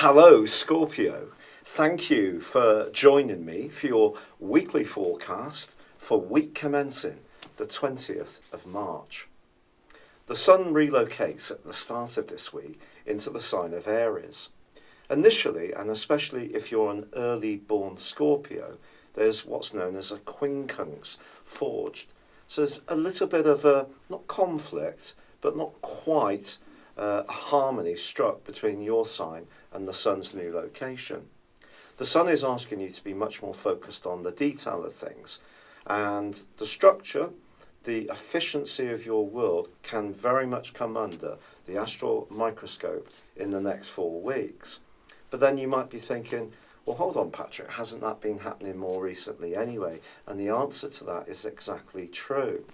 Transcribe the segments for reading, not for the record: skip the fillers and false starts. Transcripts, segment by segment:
Hello, Scorpio. Thank you for joining me for your weekly forecast for week commencing the 20th of March. The Sun relocates at the start of this week into the sign of Aries. Initially, and especially if you're an early born Scorpio, there's what's known as a quincunx forged. So there's a little bit of a, not conflict, but not quite harmony struck between your sign and the Sun's new location. The Sun is asking you to be much more focused on the detail of things, and the structure, the efficiency of your world can very much come under the astral microscope in the next 4 weeks. But then you might be thinking, well, hold on, Patrick, hasn't that been happening more recently anyway? And the answer to that is exactly true.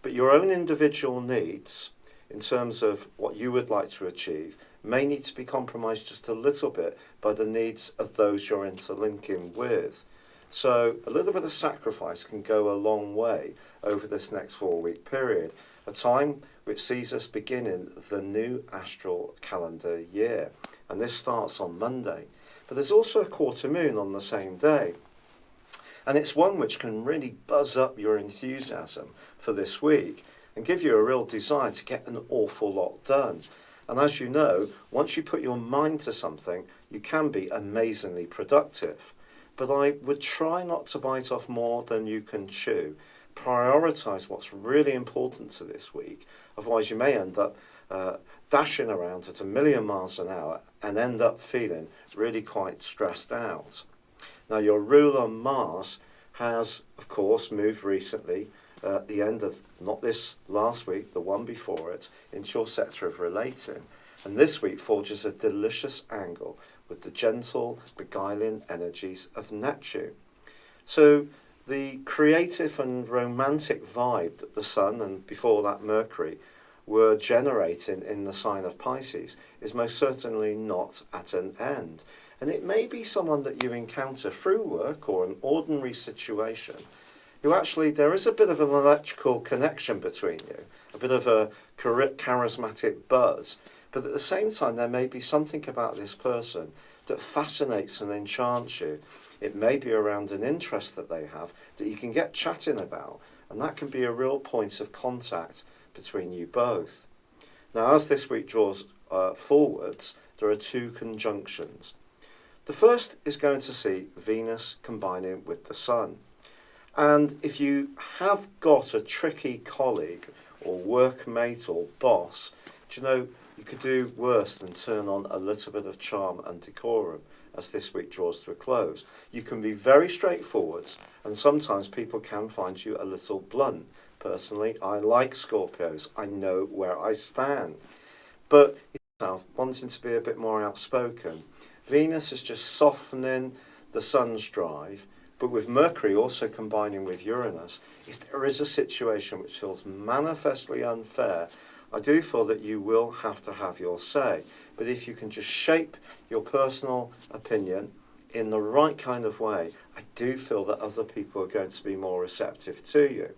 But your own individual needs, in terms of what you would like to achieve, may need to be compromised just a little bit by the needs of those you're interlinking with. So a little bit of sacrifice can go a long way over this next 4-week period, a time which sees us beginning the new astral calendar year. And this starts on Monday. But there's also a quarter moon on the same day. And it's one which can really buzz up your enthusiasm for this week and give you a real desire to get an awful lot done. And as you know, once you put your mind to something, you can be amazingly productive. But I would try not to bite off more than you can chew. Prioritise what's really important to this week. Otherwise you may end up dashing around at 1,000,000 miles an hour and end up feeling really quite stressed out. Now your ruler Mars has, of course, moved recently at the end of, not this last week, the one before it, into your sector of relating. And this week forges a delicious angle with the gentle, beguiling energies of Neptune. So the creative and romantic vibe that the Sun, and before that Mercury, were generating in the sign of Pisces is most certainly not at an end. And it may be someone that you encounter through work or an ordinary situation who actually, there is a bit of an electrical connection between you, a bit of a charismatic buzz, but at the same time there may be something about this person that fascinates and enchants you. It may be around an interest that they have that you can get chatting about, and that can be a real point of contact between you both. Now, as this week draws forwards, there are 2 conjunctions. The first is going to see Venus combining with the Sun. And if you have got a tricky colleague or workmate or boss, do you know, you could do worse than turn on a little bit of charm and decorum as this week draws to a close. You can be very straightforward, and sometimes people can find you a little blunt. Personally, I like Scorpios. I know where I stand. But yourself wanting to be a bit more outspoken, Venus is just softening the Sun's drive, but with Mercury also combining with Uranus, if there is a situation which feels manifestly unfair, I do feel that you will have to have your say. But if you can just shape your personal opinion in the right kind of way, I do feel that other people are going to be more receptive to you.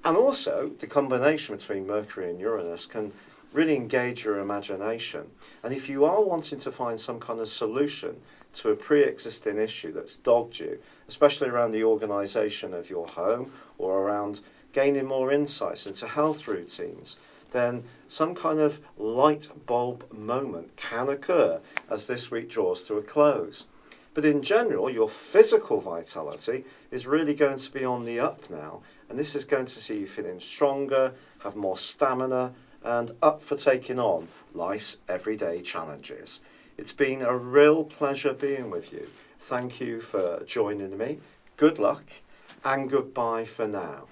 And also, the combination between Mercury and Uranus can really engage your imagination. And if you are wanting to find some kind of solution to a pre-existing issue that's dogged you, especially around the organisation of your home or around gaining more insights into health routines, then some kind of light bulb moment can occur as this week draws to a close. But in general, your physical vitality is really going to be on the up now, and this is going to see you feeling stronger, have more stamina, and up for taking on life's everyday challenges. It's been a real pleasure being with you. Thank you for joining me. Good luck, and goodbye for now.